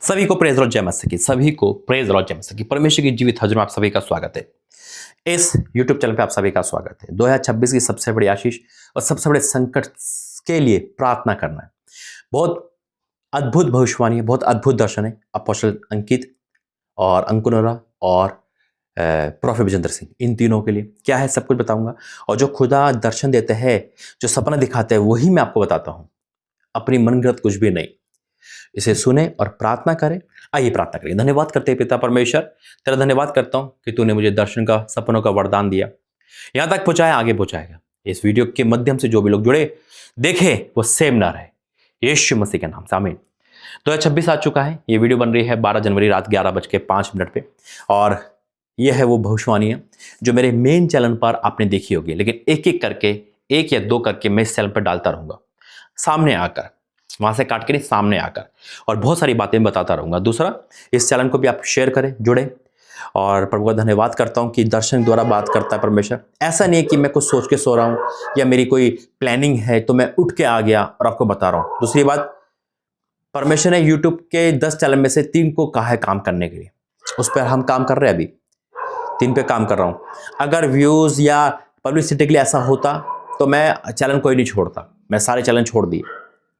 सभी को praise Lord जय मसीह की, सभी को प्रेज लॉर्ड जय मसीह की। परमेश्वर की जीवित हजर में आप सभी का स्वागत है। इस YouTube चैनल पे आप सभी का स्वागत है। 2026 की सबसे बड़ी आशीष और सबसे बड़े संकट के लिए प्रार्थना करना है। बहुत अद्भुत भविष्यवाणी है, बहुत अद्भुत दर्शन है। अपोस्टल अंकित और अंकुनोरा और प्रोफेट विजेंद्र सिंह, इन तीनों के लिए क्या है सब कुछ बताऊंगा। और जो खुदा दर्शन देते हैं, जो सपना दिखाते हैं, वही मैं आपको बताता हूँ। अपनी मनगढ़ंत कुछ भी नहीं। इसे सुने और प्रार्थना करें। आइए प्रार्थना करें। धन्यवाद करते हैं पिता परमेश्वर, तेरा धन्यवाद करता हूं कि तूने मुझे दर्शन का, सपनों का वरदान दिया, यहां तक पहुंचाया, आगे पहुंचाएगा। इस वीडियो के माध्यम से जो भी लोग जुड़े देखे वो सेम ना रहे, यीशु मसीह के नाम से आमीन। 2026 आ चुका है। ये वीडियो बन रही है 12 जनवरी रात 11:05 पे, और यह है वो भविष्यवाणी है जो मेरे मेन चैनल पर आपने देखी होगी, लेकिन एक एक करके, एक या दो करके मैं इस चैनल पर डालता रहूंगा, सामने आकर, वहां से काट के नहीं, सामने आकर, और बहुत सारी बातें बताता रहूंगा। दूसरा, इस चैनल को भी आप शेयर करें, जुड़े। और प्रभु का धन्यवाद करता हूं कि दर्शन द्वारा बात करता है परमेश्वर। ऐसा नहीं है कि मैं कुछ सोच के सो रहा हूं या मेरी कोई प्लानिंग है तो मैं उठ के आ गया और आपको बता रहा हूं। दूसरी बात, परमेश्वर ने यूट्यूब के 10 चैनल में से 3 को कहा है काम करने के लिए, उस पर हम काम कर रहे हैं। अभी 3 पे काम कर रहा हूं। अगर व्यूज या पब्लिसिटी के लिए ऐसा होता तो मैं चैनल कोई नहीं छोड़ता, मैं सारे चैनल छोड़ दिए।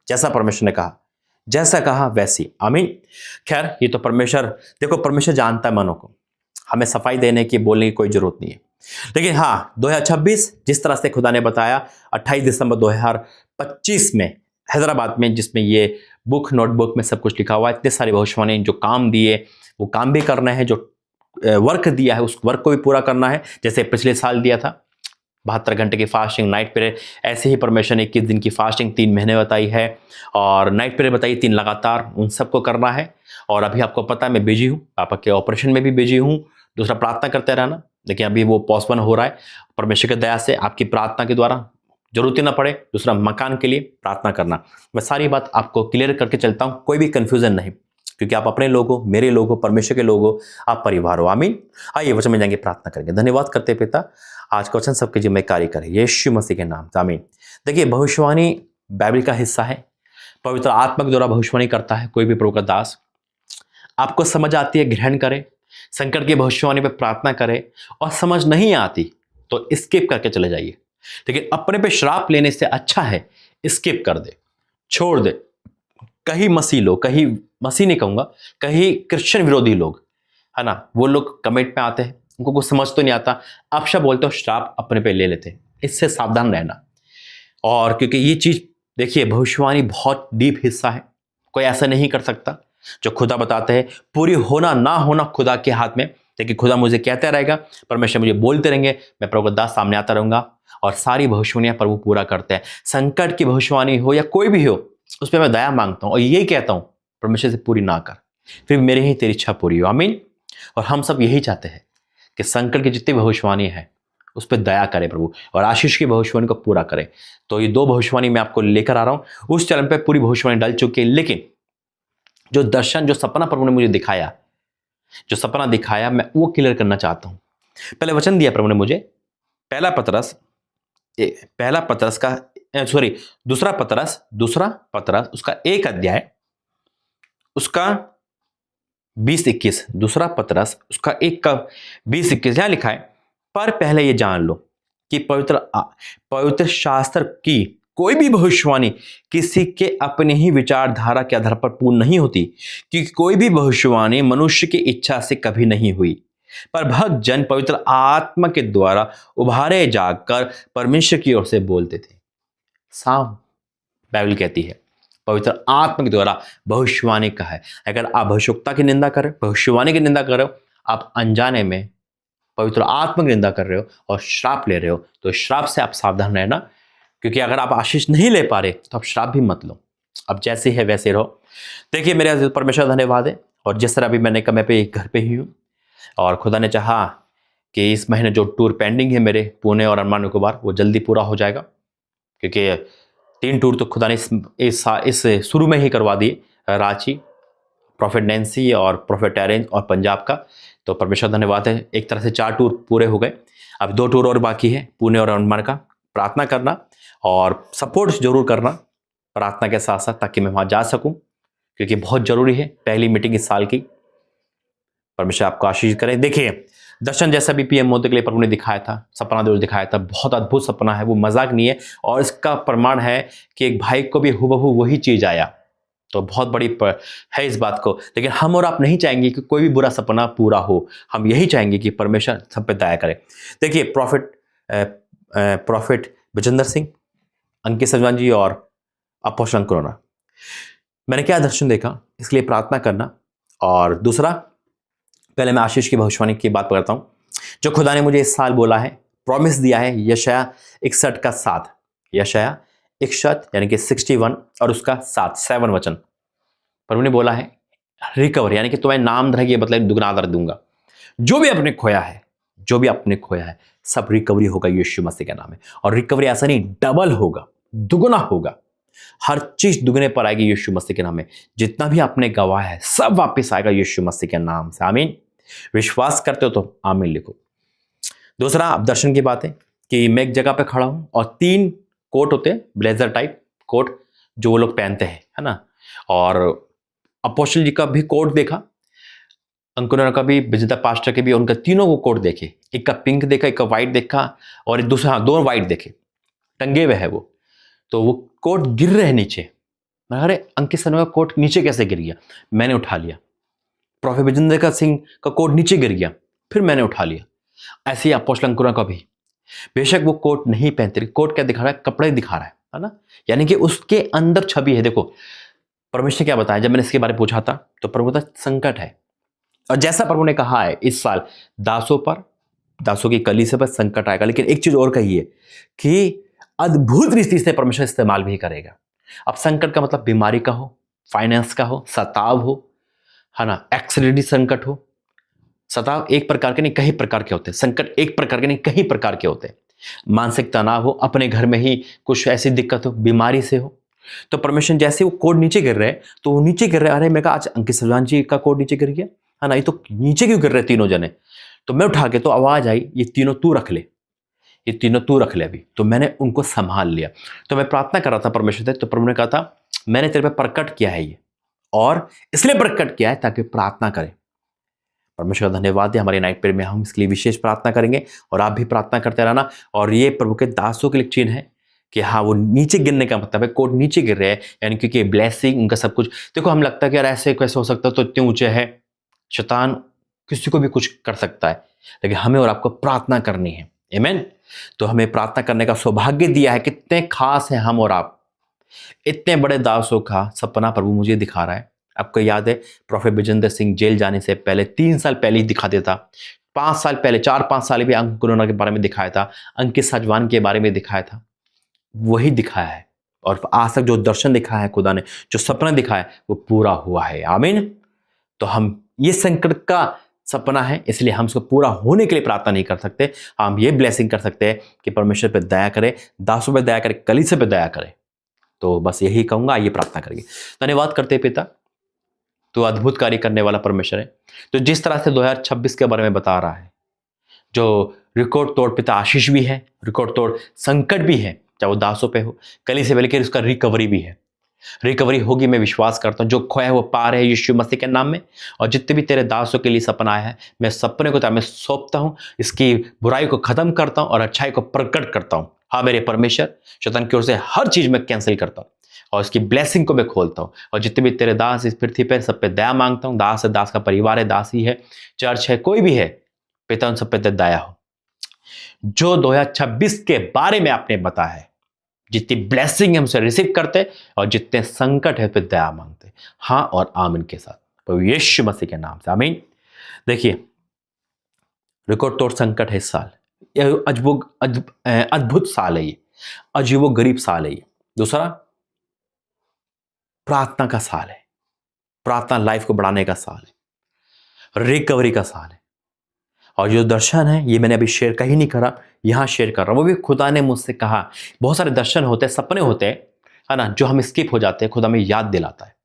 जैसा परमेश्वर ने कहा, जैसा कहा वैसी, आमीन। खैर, ये तो परमेश्वर, देखो परमेश्वर जानता है मनों को, हमें सफाई देने की, बोलने की कोई जरूरत नहीं है। लेकिन हाँ, 2026 जिस तरह से खुदा ने बताया, 28 दिसंबर 2025 में हैदराबाद में, जिसमें ये बुक नोटबुक में सब कुछ लिखा हुआ है, इतने सारे भविष्यवाणी जो काम दिए वो काम भी करना है, जो वर्क दिया है उस वर्क को भी पूरा करना है। जैसे पिछले साल दिया था 72 घंटे की फास्टिंग, नाइट पीरियड, ऐसे ही परमेश्वर ने 21 दिन की फास्टिंग 3 महीने बताई है, और नाइट पीरियड बताई 3 लगातार, उन सबको करना है। और अभी आपको पता है मैं बिजी हूँ, पापा के ऑपरेशन में भी बिजी हूँ। दूसरा, प्रार्थना करते रहना, लेकिन अभी वो पोस्टपोन हो रहा है। परमेश्वर की दया से आपकी प्रार्थना के द्वारा जरूरत ही ना पड़े। दूसरा, मकान के लिए प्रार्थना करना। मैं सारी बात आपको क्लियर करके चलता हूँ, कोई भी कंफ्यूजन नहीं, क्योंकि आप अपने लोग हो, मेरे लोग हो, परमेश्वर के लोग हो, आप परिवार हो, आमीन। आइए वचन में जाएंगे, प्रार्थना करेंगे। धन्यवाद करते पिता, आज का वचन सबके जिम्मे कार्य करे, यीशु मसीह के नाम से, आमीन। देखिए, भविष्यवाणी बाइबल का हिस्सा है, पवित्र आत्मा के द्वारा भविष्यवाणी करता है कोई भी प्रभु का दास। आपको समझ आती है, ग्रहण करे, संकट की भविष्यवाणी पे प्रार्थना करे, और समझ नहीं आती तो स्किप करके चले जाइए। लेकिन अपने पे श्राप लेने से अच्छा है स्किप कर दे, छोड़ दे। कहीं मसीह लोग, कहीं मसीह नहीं कहूंगा, कहीं क्रिश्चियन विरोधी लोग है ना, वो लोग कमेंट में आते हैं, उनको कुछ समझ तो नहीं आता, आपशा बोलते हो, श्राप अपने पे ले लेते हैं। इससे सावधान रहना। और क्योंकि ये चीज, देखिए, भविष्यवाणी बहुत डीप हिस्सा है, कोई ऐसा नहीं कर सकता। जो खुदा बताते हैं, पूरी होना ना होना खुदा के हाथ में। लेकिन खुदा मुझे कहता रहेगा, परमेश्वर मुझे बोलते रहेंगे, मैं प्रभु का दास सामने आता रहूंगा, और सारी भविष्यवाणियां प्रभु पूरा करते हैं। संकट की भविष्यवाणी हो या कोई भी हो, उस पर मैं दया मांगता हूं और यही कहता हूं, परमेश्वर से पूरी ना कर, फिर मेरे ही तेरी इच्छा पूरी हो, आमीन। और हम सब यही चाहते हैं कि संकट की जितनी भविष्यवाणी है उस पर दया करे प्रभु, और आशीष की भविष्यवाणी को पूरा करे। तो ये 2 भविष्यवाणी मैं आपको लेकर आ रहा हूं। उस चैनल पे पूरी भविष्यवाणी डल चुकी है, लेकिन जो दर्शन, जो सपना प्रभु ने मुझे दिखाया, जो सपना दिखाया, मैं वो क्लियर करना चाहता हूं। पहले वचन दिया प्रभु ने मुझे, दूसरा पतरस उसका 1 अध्याय, उसका 20-21, दूसरा पतरस उसका 1 का 20-21 यहां लिखा है, पर पहले ये जान लो कि पवित्र शास्त्र की कोई भी भविष्यवाणी किसी के अपने ही विचारधारा के आधार पर पूर्ण नहीं होती, क्योंकि कोई भी भविष्यवाणी मनुष्य की इच्छा से कभी नहीं हुई, पर भक्त जन पवित्र आत्मा के द्वारा उभारे जाकर परमेश्वर की ओर से बोलते थे। साफ बाइबल कहती है, पवित्र आत्मा के द्वारा भविष्यवाणी का है। अगर आप भविष्यवक्ता की निंदा करें, भविष्यवाणी की निंदा कर रहे हो, आप अनजाने में पवित्र आत्मा की निंदा कर रहे हो और श्राप ले रहे हो। तो श्राप से आप सावधान रहना, क्योंकि अगर आप आशीष नहीं ले पा रहे तो आप श्राप भी मत लो, अब जैसे है वैसे रहो। देखिए, मेरे परमेश्वर धन्यवाद है, और जिस तरह अभी मैंने कहा, मैं पे घर पे ही हूँ, और खुदा ने चाहा कि इस महीने जो टूर पेंडिंग है मेरे, पुणे और अंडमान निकोबार, वो जल्दी पूरा हो जाएगा, क्योंकि 3 टूर तो खुदा ने इस शुरू में ही करवा दिए, रांची, प्रोफेट नैन्सी और प्रोफेट टैरेंज और पंजाब का। तो परमेश्वर धन्यवाद है, एक तरह से 4 टूर पूरे हो गए। अब 2 टूर और बाकी है, पुणे और अंडमान का। प्रार्थना करना और सपोर्ट जरूर करना प्रार्थना के साथ साथ, ताकि मैं वहाँ जा सकूँ, क्योंकि बहुत जरूरी है, पहली मीटिंग इस साल की। परमेश्वर आपको आशीष करें। देखिए, दर्शन जैसा भी पीएम मोदी के लिए प्रभु ने दिखाया था, सपना जो दिखाया था, बहुत अद्भुत सपना है, वो मजाक नहीं है। और इसका प्रमाण है कि एक भाई को भी हुबहू वही चीज आया, तो बहुत बड़ी है इस बात को। लेकिन हम और आप नहीं चाहेंगे कि कोई भी बुरा सपना पूरा हो, हम यही चाहेंगे कि परमेश्वर सब पे दया करे। देखिए, प्रॉफिट विजेंद्र सिंह, अंकित सजवान जी और अपोस्टल अंकुर, मैंने क्या दर्शन देखा, इसके लिए प्रार्थना करना। और दूसरा, पहले मैं आशीष की भविष्यवाणी की बात करता हूं, जो खुदा ने मुझे इस साल बोला है, प्रॉमिस दिया है, यशाया 61 का 7, यशाया 61 यानी कि 61 और उसका 7 वचन। प्रभु ने बोला है रिकवर, यानी कि तुम्हें नाम रहेगी, मतलब दुगना आदर दूंगा। जो भी आपने खोया है, जो भी आपने खोया है, सब रिकवरी होगा यीशु मसीह के नाम में। और रिकवरी ऐसा नहीं, डबल होगा, दुगना होगा, हर चीज दुगने पर आएगी यीशु मसीह के नाम में। जितना भी आपने गवाया है सब वापस आएगा यीशु मसीह के नाम से। आमीन। विश्वास करते हो तो आमीन लिखो। दूसरा, अब दर्शन की बात है कि मैं एक जगह पे खड़ा हूं और 3 कोट होते हैं, ब्लेजर टाइप कोट, जो वो लोग पहनते हैं, है ना। और अपोस्टल जी का भी कोट देखा, अंकुर का भी, विजेता पास्टर के भी, उनका तीनों को कोट देखे। एक का पिंक देखा, एक का व्हाइट देखा, और दूसरा, हाँ, 2 व्हाइट देखे, टंगे हुए है वो। तो वो कोट गिर रहे नीचे। अरे अंकित सर का कोट नीचे कैसे गिर गया? मैंने उठा लिया। प्रोफेसर विजेंद्र सिंह का कोट नीचे गिर गया, फिर मैंने उठा लिया। ऐसे ही अपोस्टल अंकुर का भी, बेशक वो कोट नहीं पहनते, कोट क्या दिखा रहा है? कपड़े दिखा रहा है ना। यानी कि उसके अंदर छवि है। देखो परमेश्वर क्या बताया, जब मैंने इसके बारे में पूछा था तो प्रभु का संकट है। और जैसा प्रभु ने कहा है, इस साल दासों की कलीसिया पर संकट आएगा। लेकिन एक चीज और कही है कि अद्भुत रीति से परमेश्वर इस्तेमाल भी करेगा। अब संकट का मतलब बीमारी का हो, फाइनेंस का हो, सताव हो, है ना, एक्सीडेंटली संकट हो। सताव एक प्रकार के नहीं, कई प्रकार के होते हैं। संकट एक प्रकार के नहीं, कई प्रकार के होते हैं। मानसिक तनाव हो, अपने घर में ही कुछ ऐसी दिक्कत हो, बीमारी से हो, तो परमेश्वर जैसे वो कोड नीचे गिर रहे हैं, तो वो नीचे गिर रहे, अरे मैं कहा आज अंकित सलवान जी का कोड नीचे गिर गया, है ना, ये तो नीचे क्यों गिर रहे तीनों जने? तो मैं उठा के, तो आवाज आई, ये तीनों तू रख ले, ये तीनों तू रख ले अभी। तो मैंने उनको संभाल लिया। तो मैं प्रार्थना कर रहा था परमेश्वर से, तो प्रभु ने कहा था मैंने तेरे पे प्रकट किया है ये, और इसलिए प्रकट किया है ताकि प्रार्थना करें। परमेश्वर का धन्यवाद है। हमारे नाइट प्रेयर में हम इसके लिए विशेष प्रार्थना करेंगे, और आप भी प्रार्थना करते रहना। और ये प्रभु के दासों के लिए चिन्ह है कि हाँ, वो नीचे गिरने का मतलब है, कोट नीचे गिर रहे हैं, यानी क्योंकि ब्लेसिंग उनका सब कुछ। देखो हम लगता है कि यार ऐसे कैसे हो सकता है, तो इतने ऊंचे है, शैतान किसी को भी कुछ कर सकता है, लेकिन हमें और आपको प्रार्थना करनी है। आमीन। तो हमें प्रार्थना करने का सौभाग्य दिया है। कितने खास हैं हम और आप। इतने बड़े दासों का सपना प्रभु मुझे दिखा रहा है। आपको याद है प्रोफेसर विजेंद्र सिंह जेल जाने से पहले 3 साल पहले ही दिखा देता, 5 साल पहले, 4-5 साल भी अंकुर के बारे में दिखाया था, अंकित सजवान के बारे में दिखाया था, वही दिखाया है। और आज तक जो दर्शन दिखाया है खुदा ने, जो सपना दिखाया है, वो पूरा हुआ है। आमीन। तो हम ये संकट का सपना है, इसलिए हम उसको पूरा होने के लिए प्रार्थना नहीं कर सकते। हम ये ब्लेसिंग कर सकते हैं कि परमेश्वर पे दया करे, दासों पे दया करे, कलीसिया पे दया करे। तो बस यही कहूंगा, आइए प्रार्थना करिए। धन्यवाद करते पिता, तो अद्भुत कार्य करने वाला परमेश्वर है। तो जिस तरह से 2026 के बारे में बता रहा है, जो रिकॉर्ड तोड़ पिता आशीष भी है, रिकॉर्ड तोड़ संकट भी है, चाहे वो दासों पे हो, कलीसिया पे, लेकिन उसका रिकवरी भी है। रिकवरी होगी, मैं विश्वास करता हूं। जो खोया है वो पा रहे हैं यीशु मसीह के नाम में। और जितने भी तेरे दासों के लिए सपना आया है, मैं सपने को मैं सौंपता हूं, इसकी बुराई को खत्म करता हूं और अच्छाई को प्रकट करता हूं। हाँ मेरे परमेश्वर, शैतान की ओर से हर चीज में कैंसिल करता हूं और इसकी ब्लेसिंग को मैं खोलता हूं। और जितने भी तेरे दास इस पृथ्वी पर, सब पे दया मांगता हूं। दास है, दास का परिवार है, दास ही है, चर्च है, कोई भी है, पिता उन सब पे दया हो। जो 2026 के बारे में आपने बताया है, जितनी ब्लेसिंग है हमसे रिसीव करते, और जितने संकट है फिर दया मांगते। हाँ और आमीन के साथ, प्रभु यीशु मसीह के नाम से आमीन। देखिए, रिकॉर्ड तोड़ संकट है इस साल, अद्भुत साल है ये, अजीबो गरीब साल है ये। दूसरा, प्रार्थना का साल है, प्रार्थना लाइफ को बढ़ाने का साल है, रिकवरी का साल है। और जो दर्शन है, ये मैंने अभी शेयर कहीं नहीं करा, यहां शेयर कर रहा हूं। वो भी खुदा ने मुझसे कहा। बहुत सारे दर्शन होते हैं, सपने होते हैं, है ना, जो हम स्किप हो जाते हैं, खुदा हमें याद दिलाता है।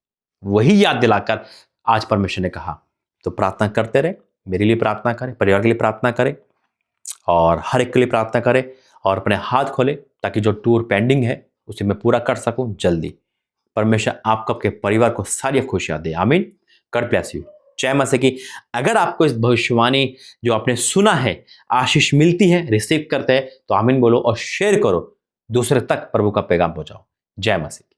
वही याद दिलाकर आज परमेश्वर ने कहा, तो प्रार्थना करते रहे, मेरे लिए प्रार्थना करें, परिवार के लिए प्रार्थना करें, और हर एक के लिए प्रार्थना करें, और अपने हाथ खोले ताकि जो टूर पेंडिंग है उसे मैं पूरा कर सकूं जल्दी। परमेश्वर आपको, आपके परिवार को सारी खुशियां दे। आमीन। God bless you. जय मसीह की। अगर आपको इस भविष्यवाणी जो आपने सुना है आशीष मिलती है, रिसीव करते हैं, तो आमीन बोलो और शेयर करो, दूसरे तक प्रभु का पैगाम पहुंचाओ। जय मसीह।